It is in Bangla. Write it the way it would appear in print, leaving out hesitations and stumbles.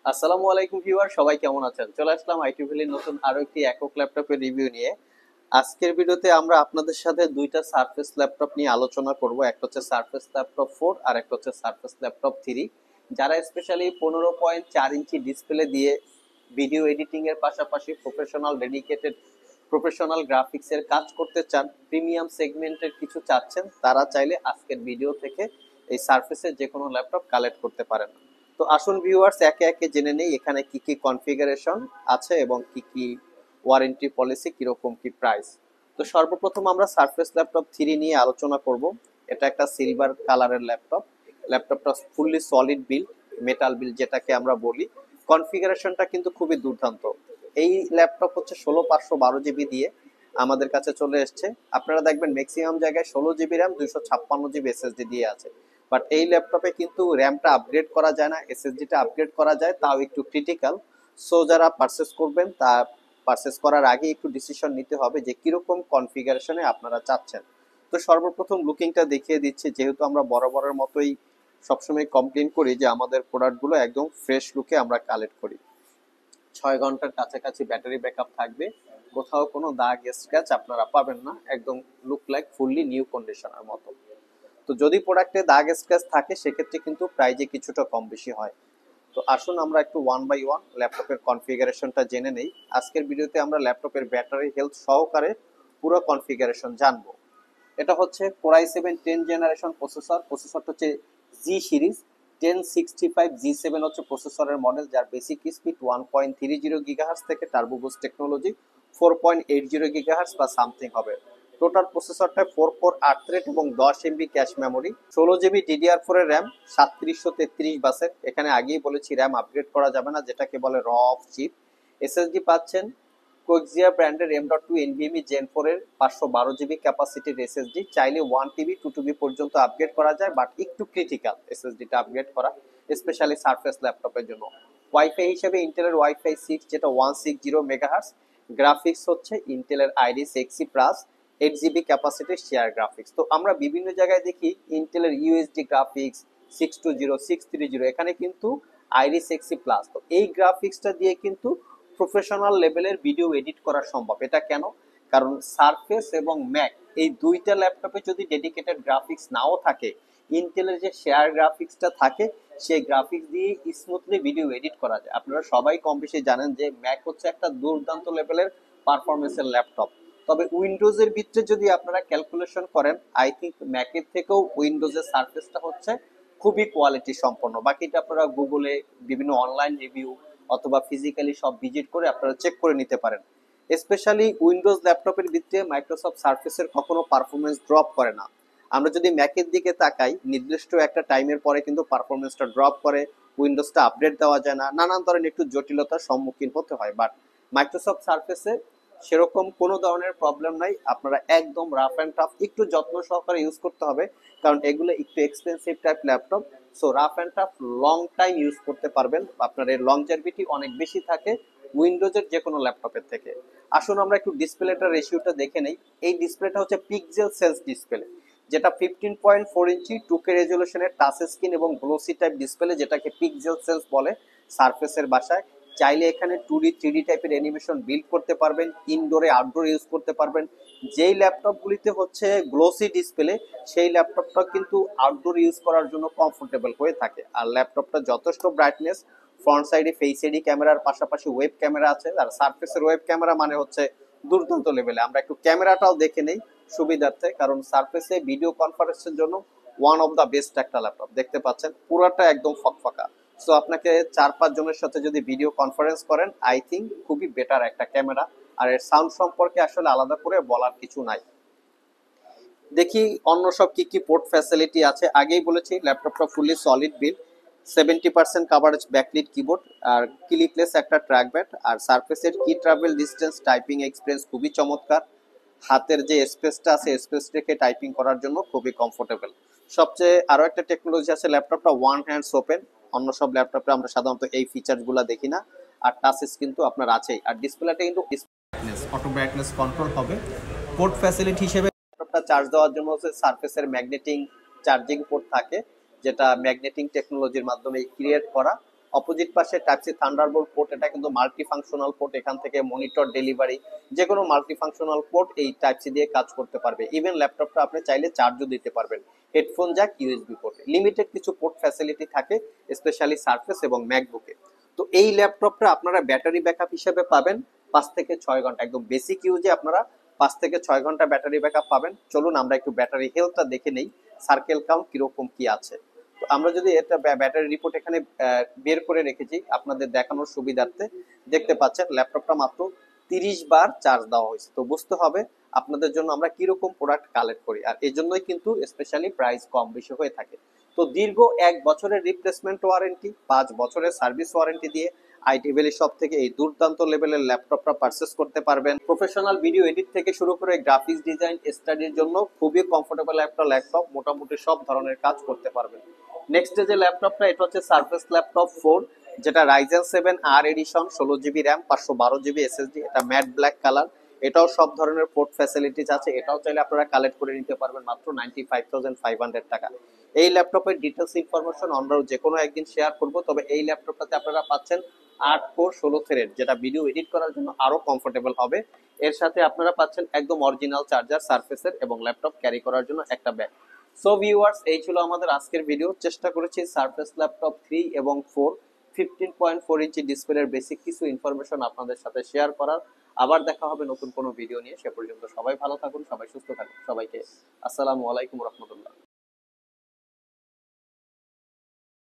আসসালামু আলাইকুম ভিউয়ার, সবাই কেমন আছেন? চলে আসলাম আইটি ভ্যালির নতুন আরো একটি একক ল্যাপটপের রিভিউ নিয়ে। আজকের ভিডিওতে আমরা আপনাদের সাথে দুইটা সারফেস ল্যাপটপ নিয়ে আলোচনা করব। একটা হচ্ছে সারফেস ল্যাপটপ 4 আর একটা হচ্ছে সারফেস ল্যাপটপ 3। যারা স্পেশালি 15.4 ইঞ্চি ডিসপ্লে দিয়ে ভিডিও এডিটিং এর পাশাপাশি প্রফেশনাল গ্রাফিক্স এর কাজ করতে চান, প্রিমিয়াম সেগমেন্টের কিছু চাচ্ছেন, তারা চাইলে আজকের ভিডিও থেকে এই সারফেসের যে কোনো ল্যাপটপ কালেক্ট করতে পারেন। তো আসুন ভিউয়ার্স, একে একে জেনে নেই এখানে কি কি কনফিগারেশন আছে এবং কি কি ওয়ারেন্টি পলিসি, কিরকম কি প্রাইস। তো সর্বপ্রথম আমরা সারফেস ল্যাপটপ 3 নিয়ে আলোচনা করব। এটা একটা সিলভার কালারের ল্যাপটপ। ল্যাপটপটা fully solid build, metal build যেটাকে আমরা বলি। কনফিগারেশনটা কিন্তু খুবই দুর্দান্ত। এই ল্যাপটপ হচ্ছে 16/512 দিয়ে আমাদের কাছে চলে এসছে। আপনারা দেখবেন ম্যাক্সিমাম জায়গায় 16 জিবি র্যাম, 256 জিবি এসএসডি দিয়ে আছে। বাট এই ল্যাপটপে কিন্তু র্যামটা আপগ্রেড করা যায় না, এসএসডিটা আপগ্রেড করা যায়, তাও একটু ক্রিটিক্যাল। সো যারা পারচেস করবেন, তা পারচেস করার আগে একটু ডিসিশন নিতে হবে যে কিরকম কনফিগারেশনে আপনারা চাচ্ছেন। তো সর্বপ্রথম লুকিংটা দেখিয়ে দিচ্ছি, যেহেতু আমরা বরাবরের মতোই সবসময় কমপ্লেন করি যে আমাদের প্রোডাক্টগুলো একদম ফ্রেশ লুকে আমরা কালেক্ট করি। 6 ঘন্টার কাছাকাছি ব্যাটারি ব্যাকআপ থাকবে, কোথাও কোনো দাগ স্ক্র্যাচ আপনারা পাবেন না, একদম লুক লাইক ফুললি নিউ কন্ডিশনের মতো। তো যদি প্রোডাক্টে দাগ স্ক্র্যাচ থাকে সেক্ষেত্রে কিন্তু প্রাইজে কিছুটা কম বেশি হয়। তো আসুন আমরা একটু ওয়ান বাই ওয়ান ল্যাপটপের কনফিগারেশনটা জেনে নেই। আজকের ভিডিওতে আমরা ল্যাপটপের ব্যাটারি হেলথ সহকারে পুরো কনফিগারেশন জানবো। এটা হচ্ছে Core i7 10 জেনারেশন প্রসেসরটা হচ্ছে জি সিরিজ 1065 G7 হচ্ছে প্রসেসরের মডেল, যার বেসিক স্পিড 1.30 গিগাহার্টজ থেকে টার্বো বুস্ট টেকনোলজি 4.80 গিগাহার্টজ বা সামথিং হবে। টোটাল প্রসেসরটা 4 কোর 8 থ্রেড এবং 10 MB cache memory, 16 GB DDR4 এর র্যাম, 3733 বাসের। এখানে আগেই বলেছি র্যাম আপগ্রেড করা যাবে না, যেটাকে বলে র অফ চিপ। এসএসডি পাচ্ছেন কোক্সিয়া ব্র্যান্ডের M.2 NVMe Gen 4 এর 512 জিবি ক্যাপাসিটির এসএসডি। চাইলে 1 TB 2 TB পর্যন্ত আপগ্রেড করা যায়, বাট একটু ক্রিটিক্যাল এসএসডিটা আপগ্রেড করা, স্পেশালি সারফেস ল্যাপটপের জন্য। ওয়াইফাই হিসেবে ইন্টেলের ওয়াইফাই 6, যেটা 160 মেগাহার্টজ। গ্রাফিক্স হচ্ছে ইন্টেলের আইরিস এক্সি প্লাস 8 জিবি ক্যাপাসিটির শেয়ার গ্রাফিক্স। তো আমরা বিভিন্ন জায়গায় দেখি ইন্টেলের ইউএসডি গ্রাফিক্স 620 630, এখানে কিন্তু আইরিস এক্সি প্লাস। তো এই গ্রাফিক্সটা দিয়ে কিন্তু প্রফেশনাল লেভেলের ভিডিও এডিট করা সম্ভব। এটা কেন? কারণ সারফেস এবং ম্যাক এই দুইটা ল্যাপটপে যদি ডেডিকেটেড গ্রাফিক্স নাও থাকে, ইন্টেলের যে শেয়ার গ্রাফিক্সটা থাকে সেই গ্রাফিক্স দিয়ে স্মুথলি ভিডিও এডিট করা যায়। আপনারা সবাই কম বেশি জানেন যে ম্যাক হচ্ছে একটা দুর্দান্ত লেভেলের পারফরমেন্সের ল্যাপটপ। তবে উইন্ডোজের ভিতরে যদি আপনারা ক্যালকুলেশন করেন, আই থিঙ্ক ম্যাকের থেকেও উইন্ডোজের সারফেসটা হচ্ছে খুবই কোয়ালিটি সম্পন্ন। বাকিটা আপনারা গুগলে বিভিন্ন অনলাইন রিভিউ অথবা ফিজিক্যালি সব ভিজিট করে আপনারা চেক করে নিতে পারেন। স্পেশালি উইন্ডোজ ল্যাপটপের ভিতরে মাইক্রোসফট সার্ফেসের কখনো পারফরমেন্স ড্রপ করে না। আমরা যদি ম্যাকের দিকে তাকাই, নির্দিষ্ট একটা টাইমের পরে কিন্তু পারফরমেন্সটা ড্রপ করে, উইন্ডোজটা আপডেট দেওয়া যায় না, নানান ধরনের একটু জটিলতার সম্মুখীন হতে হয়। বাট মাইক্রোসফট সার্ফেসে সেরকম কোনো ধরনের প্রবলেম নাই। আপনারা একদম রাফ অ্যান্ড টাফ একটু যত্ন সহকারে ইউজ করতে হবে, কারণ এগুলো একটু expensive type laptop. So rough and tough long time use করতে পারবেন, আপনার এর লংজারভিটি অনেক বেশি থাকে উইন্ডোজের যে কোনো ল্যাপটপের থেকে। আসুন আমরা একটু ডিসপ্লেটার রেশিওটা দেখে নেই। এই ডিসপ্লেটা হচ্ছে পিক্সেল সেন্স ডিসপ্লে, যেটা 15.4 ইঞ্চি 2K রেজলিউশনের টাচ স্ক্রিন এবং গ্লোসি টাইপ ডিসপ্লে, যেটাকে পিক্সেল সেন্স বলে সারফেসের ভাষায়। চাইলে এখানে 2D 3D টাইপের অ্যানিমেশন বিল্ড করতে পারবেন, ইনডোরে আউটডোর ইউজ করতে পারবেন। যেই ল্যাপটপগুলিতে হচ্ছে গ্লোসি ডিসপ্লে, সেই ল্যাপটপটা কিন্তু আউটডোর ইউজ করার জন্য কমফোর্টেবল হয়ে থাকে। আর ল্যাপটপটা যথেষ্ট ব্রাইটনেস, ফ্রন্ট সাইডে ফেস আইডি ক্যামেরার পাশাপাশি ওয়েব ক্যামেরা আছে। আর সারফেসের ওয়েব ক্যামেরা মানে হচ্ছে দুর্দান্ত লেভেলে। আমরা একটু ক্যামেরাটাও দেখে নেই সুবিধার্থে, কারণ সারফেসে ভিডিও কনফারেন্সের জন্য ওয়ান অফ দ্য বেস্ট একটা ল্যাপটপ। দেখতে পাচ্ছেন পুরাটা একদম ফকফকা। সো আপনাকে 4-5 জনের সাথে যদি ভিডিও কনফারেন্স করেন, আই থিঙ্ক খুবই বেটার একটা ক্যামেরা। আর এর সাউন্ড সম্পর্কে আসলে আলাদা করে বলার কিছু নাই। দেখি অন্য সব কি কি পোর্ট ফ্যাসিলিটি আছে। আগেই বলেছি ল্যাপটপটা fully solid build, 70% coverage backlit keyboard আর ক্লিকলেস একটা ট্র্যাকপ্যাড। আর সারফেসের key travel distance typing experience খুবই চমৎকার। হাতের যে স্পেসটা আছে, স্পেস রেখে টাইপিং করার জন্য খুবই কমফোর্টেবল। সবচেয়ে আরো একটা টেকনোলজি আছে, ল্যাপটপটা ওয়ান হ্যান্ডস ওপেন। অন্য সব ল্যাপটপে আমরা সাধারণত এই ফিচারগুলো দেখি না। আর টাচ কিন্তু আপনার আছেই। আর ডিসপ্লেটা কিন্তু অটো ব্রাইটনেস কন্ট্রোল হবে। পোর্ট ফ্যাসিলিটি হিসেবে ল্যাপটপটা চার্জ দেওয়ার জন্য হচ্ছে সারফেসের ম্যাগনেটিং চার্জিং পোর্ট থাকে, যেটা ম্যাগনেটিং টেকনোলজির মাধ্যমে ক্রিয়েট করা। অপোজিট পাশে টাইপ সি থান্ডারবোল্ট পোর্ট, এটা কিন্তু মাল্টি ফাংশনাল পোর্ট, এখান থেকে মনিটর ডেলিভারি যে কোনো মাল্টি ফাংশনাল পোর্ট এই টাইপ সি দিয়ে কাজ করতে পারবে। ইভেন ল্যাপটপটা আপনি চাইলে চার্জও দিতে পারবেন। Headphone Jack, USB port, limited কিছু পোর্ট ফ্যাসিলিটি থাকে স্পেশালি সারফেস এবং ম্যাকবুকে। তো এই ল্যাপটপটা আপনারা ব্যাটারি ব্যাকআপ হিসেবে পাবেন 5 থেকে 6 ঘন্টা, একদম বেসিক ইউজে আপনারা 5 থেকে 6 ঘন্টা ব্যাটারি ব্যাকআপ পাবেন। চলুন আমরা একটু ব্যাটারি হেলথটা দেখে নেই, সার্কেল কাউন্ট কিরকম কি আছে। তো আমরা যদি এটা ব্যাটারি রিপোর্ট এখানে বের করে রেখেছি আপনাদের দেখানোর সুবিধার্থে, দেখতে পাচ্ছেন ল্যাপটপটা মাত্র 30 বার চার্জ দেওয়া হয়েছে। তো বুঝতে হবে আপনাদের জন্য আমরা কিরকম প্রোডাক্ট কালেক্ট করি, আর এই জন্যই কিন্তু স্পেশালি প্রাইস কম বেশি হয়ে থাকে। তো দীর্ঘ 1 বছরের রিপ্লেসমেন্ট ওয়ারেন্টি, 5 বছরের সার্ভিস ওয়ারেন্টি দিয়ে আইটি ভ্যালি শপ থেকে এই দুর্দান্ত লেভেলের ল্যাপটপটা পারচেস করতে পারবেন। প্রফেশনাল ভিডিও এডিট থেকে শুরু করে গ্রাফিক্স ডিজাইন স্টাডির জন্য খুবই কমফোর্টেবল একটা ল্যাপটপ, মোটামুটি সব ধরনের কাজ করতে পারবেন। নেক্সট যে ল্যাপটপটা, এটা হচ্ছে সারফেস ল্যাপটপ 4, যেটা রাইজেন 7 আর edition, 16 GB RAM, 512 GB SSD, এটা ম্যাট ব্ল্যাক কালার। এটাও সব ধরনের পোর্ট ফ্যাসিলিটিস আছে, এটাও চাইলে আপনারা কালেক্ট করে নিতে পারবেন মাত্র 95,500 টাকা। এই ল্যাপটপের ডিটেলস ইনফরমেশন আমরাও যে কোনো একদিন শেয়ার করব। তবে এই ল্যাপটপটাতে আপনারা পাচ্ছেন 8 কোর 16 থ্রেড, যেটা ভিডিও এডিট করার জন্য আরো কমফোর্টেবল হবে। এর সাথে আপনারা পাচ্ছেন একদম অরিজিনাল চার্জার সারফেসের এবং ল্যাপটপ ক্যারি করার জন্য একটা ব্যাগ। সো ভিউয়ার্স, এই ছিল আমাদের আজকের ভিডিও। চেষ্টা করেছি সারফেস ল্যাপটপ 3 এবং 4 15.4 ইঞ্চি ডিসপ্লের বেসিক কিছু ইনফরমেশন আপনাদের সাথে শেয়ার করার। আবার দেখা হবে নতুন কোনো ভিডিও নিয়ে। সে পর্যন্ত সবাই ভালো থাকুন, সবাই সুস্থ থাকুন। সবাইকে আসসালামু আলাইকুম রহমতুল্লাহ।